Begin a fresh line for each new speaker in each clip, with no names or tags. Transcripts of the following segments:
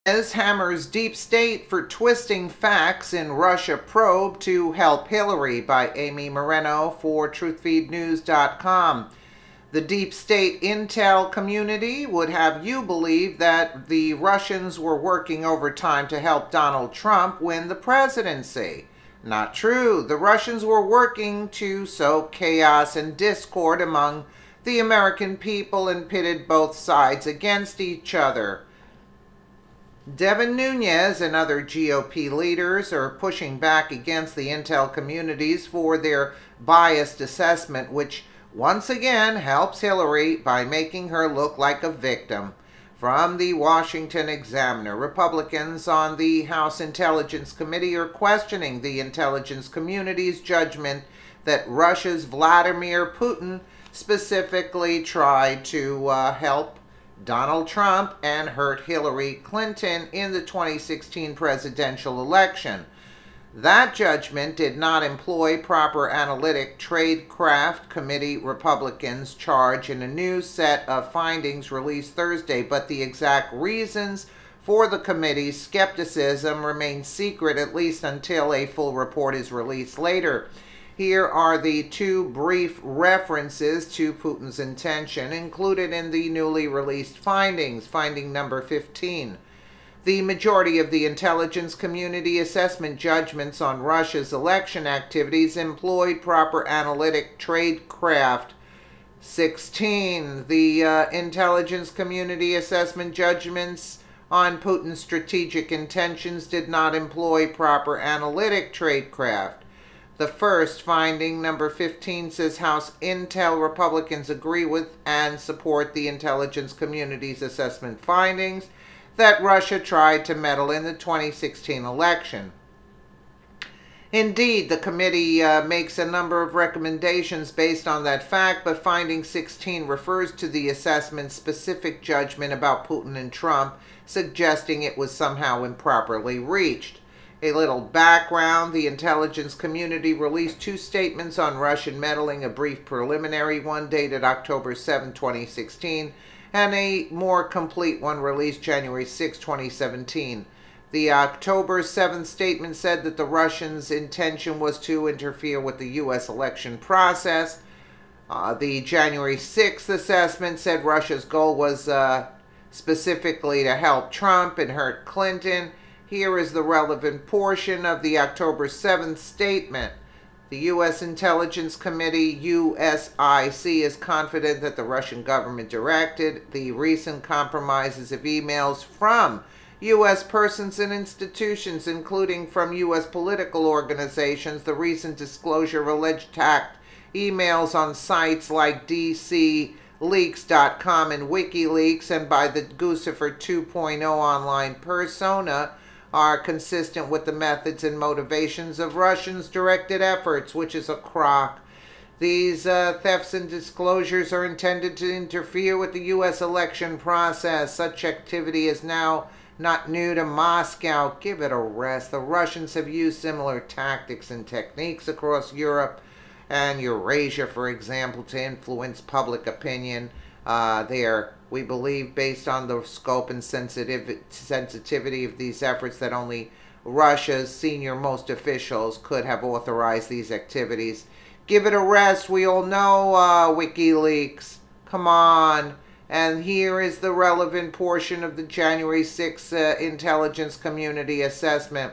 Nunes hammers deep state for twisting facts in Russia probe to help Hillary by Amy Moreno for truthfeednews.com. The deep state intel community would have you believe that the Russians were working overtime to help Donald Trump win the presidency. Not true. The Russians were working to sow chaos and discord among the American people and pitted both sides against each other. Nunes and other GOP leaders are pushing back against the intel communities for their biased assessment, which once again helps Hillary by making her look like a victim. From the Washington Examiner, Republicans on the House Intelligence Committee are questioning the intelligence community's judgment that Russia's Vladimir Putin specifically tried to help Donald Trump and hurt Hillary Clinton in the 2016 presidential election. That judgment did not employ proper analytic tradecraft, committee Republicans charge in a new set of findings released Thursday, but the exact reasons for the committee's skepticism remain secret, at least until a full report is released later. Here are the two brief references to Putin's intention included in the newly released findings. Finding number 15. The majority of the intelligence community assessment judgments on Russia's election activities employed proper analytic tradecraft. 16. The intelligence community assessment judgments on Putin's strategic intentions did not employ proper analytic tradecraft. The first finding, number 15, says House Intel Republicans agree with and support the intelligence community's assessment findings that Russia tried to meddle in the 2016 election. Indeed, the committee makes a number of recommendations based on that fact, but finding 16 refers to the assessment's specific judgment about Putin and Trump, suggesting it was somehow improperly reached. A little background: the intelligence community released two statements on Russian meddling, a brief preliminary one dated October 7, 2016, and a more complete one released January 6, 2017. The October 7th statement said that the Russians' intention was to interfere with the U.S. election process. The January 6th assessment said Russia's goal was specifically to help Trump and hurt Clinton. Here is the relevant portion of the October 7th statement. The U.S. Intelligence Committee, USIC, is confident that the Russian government directed the recent compromises of emails from U.S. persons and institutions, including from U.S. political organizations, the recent disclosure of alleged hacked emails on sites like DCLeaks.com and WikiLeaks and by the Guccifer 2.0 online persona are consistent with the methods and motivations of Russians' directed efforts, which is a crock. These thefts and disclosures are intended to interfere with the U.S. election process. Such activity is now not new to Moscow. Give it a rest. The Russians have used similar tactics and techniques across Europe and Eurasia, for example, to influence public opinion there. We believe, based on the scope and sensitivity of these efforts, that only Russia's senior-most officials could have authorized these activities. Give it a rest. We all know WikiLeaks. Come on. And here is the relevant portion of the January 6th intelligence community assessment.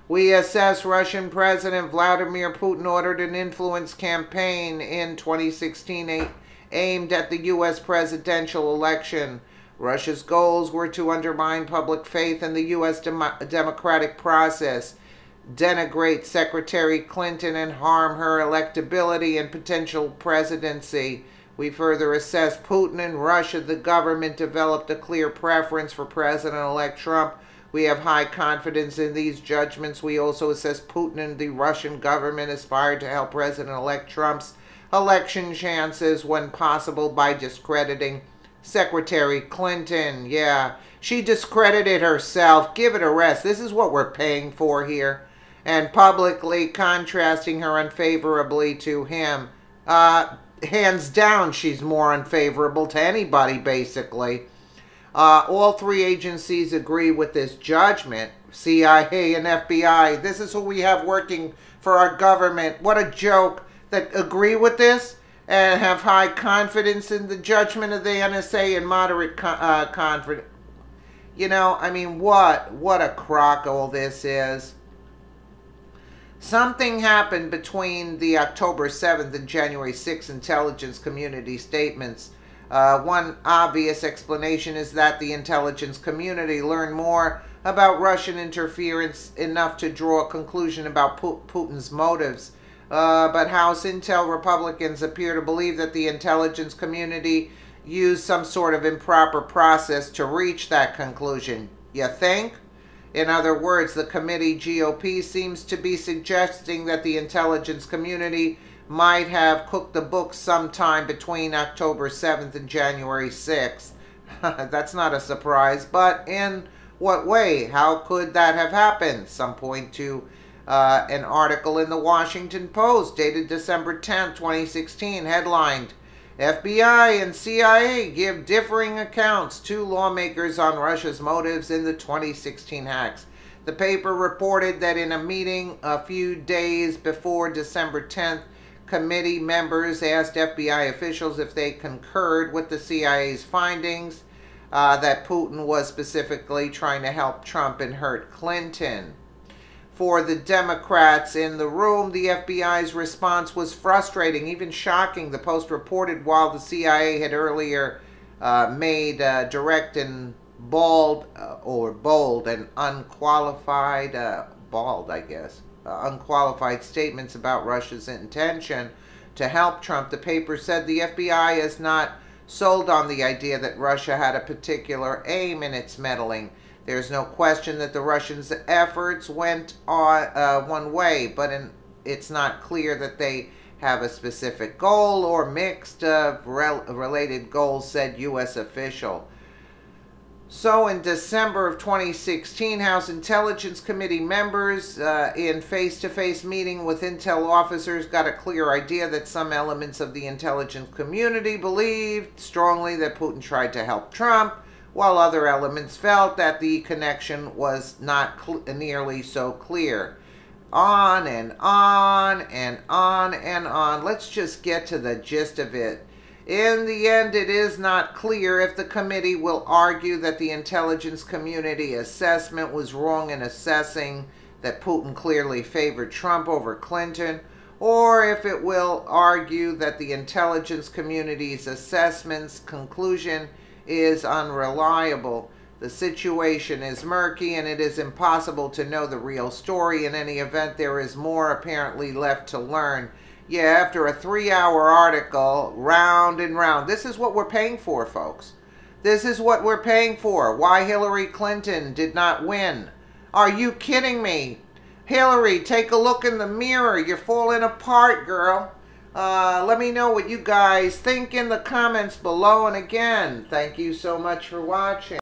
We assess Russian President Vladimir Putin ordered an influence campaign in 2016 aimed at the U.S. presidential election. Russia's goals were to undermine public faith in the U.S. democratic process, denigrate Secretary Clinton, and harm her electability and potential presidency. We further assess Putin and Russia. The government developed a clear preference for President-elect Trump. We have high confidence in these judgments. We also assess Putin and the Russian government aspired to help President-elect Trump's election chances when possible by discrediting Secretary Clinton. Yeah, she discredited herself. Give it a rest. This is what we're paying for here. And publicly contrasting her unfavorably to him. Hands down, she's more unfavorable to anybody, basically. All three agencies agree with this judgment, CIA and FBI. This is who we have working for our government. What a joke, that agree with this and have high confidence in the judgment of the NSA and moderate confidence. You know, I mean, what a crock all this is. Something happened between the October 7th and January 6th intelligence community statements. One obvious explanation is that the intelligence community learned more about Russian interference enough to draw a conclusion about Putin's motives. But House Intel Republicans appear to believe that the intelligence community used some sort of improper process to reach that conclusion. You think? In other words, the committee GOP seems to be suggesting that the intelligence community might have cooked the books sometime between October 7th and January 6th. That's not a surprise, but in what way? How could that have happened? Some point to an article in the Washington Post dated December 10th, 2016, headlined, FBI and CIA give differing accounts to lawmakers on Russia's motives in the 2016 hacks. The paper reported that in a meeting a few days before December 10th, committee members asked FBI officials if they concurred with the CIA's findings that Putin was specifically trying to help Trump and hurt Clinton. For the Democrats in the room, the FBI's response was frustrating, even shocking. The Post reported while the CIA had earlier made direct and bold and unqualified, unqualified statements about Russia's intention to help Trump, the paper said the FBI is not sold on the idea that Russia had a particular aim in its meddling. There's no question that the Russians' efforts went on one way, but it's not clear that they have a specific goal or mixed related goals, said U.S. official. So in December of 2016, House Intelligence Committee members in face-to-face meeting with intel officers got a clear idea that some elements of the intelligence community believed strongly that Putin tried to help Trump, while other elements felt that the connection was not nearly so clear. On and on and on and on. Let's just get to the gist of it. In the end, it is not clear if the committee will argue that the intelligence community assessment was wrong in assessing that Putin clearly favored Trump over Clinton, or if it will argue that the intelligence community's assessment's conclusion is unreliable. The situation is murky and it is impossible to know the real story. In any event, there is more apparently left to learn. Yeah, after a 3-hour article, round and round. This is what we're paying for, folks. This is what we're paying for. Why Hillary Clinton did not win. Are you kidding me? Hillary, take a look in the mirror. You're falling apart, girl. Let me know what you guys think in the comments below. And again, thank you so much for watching.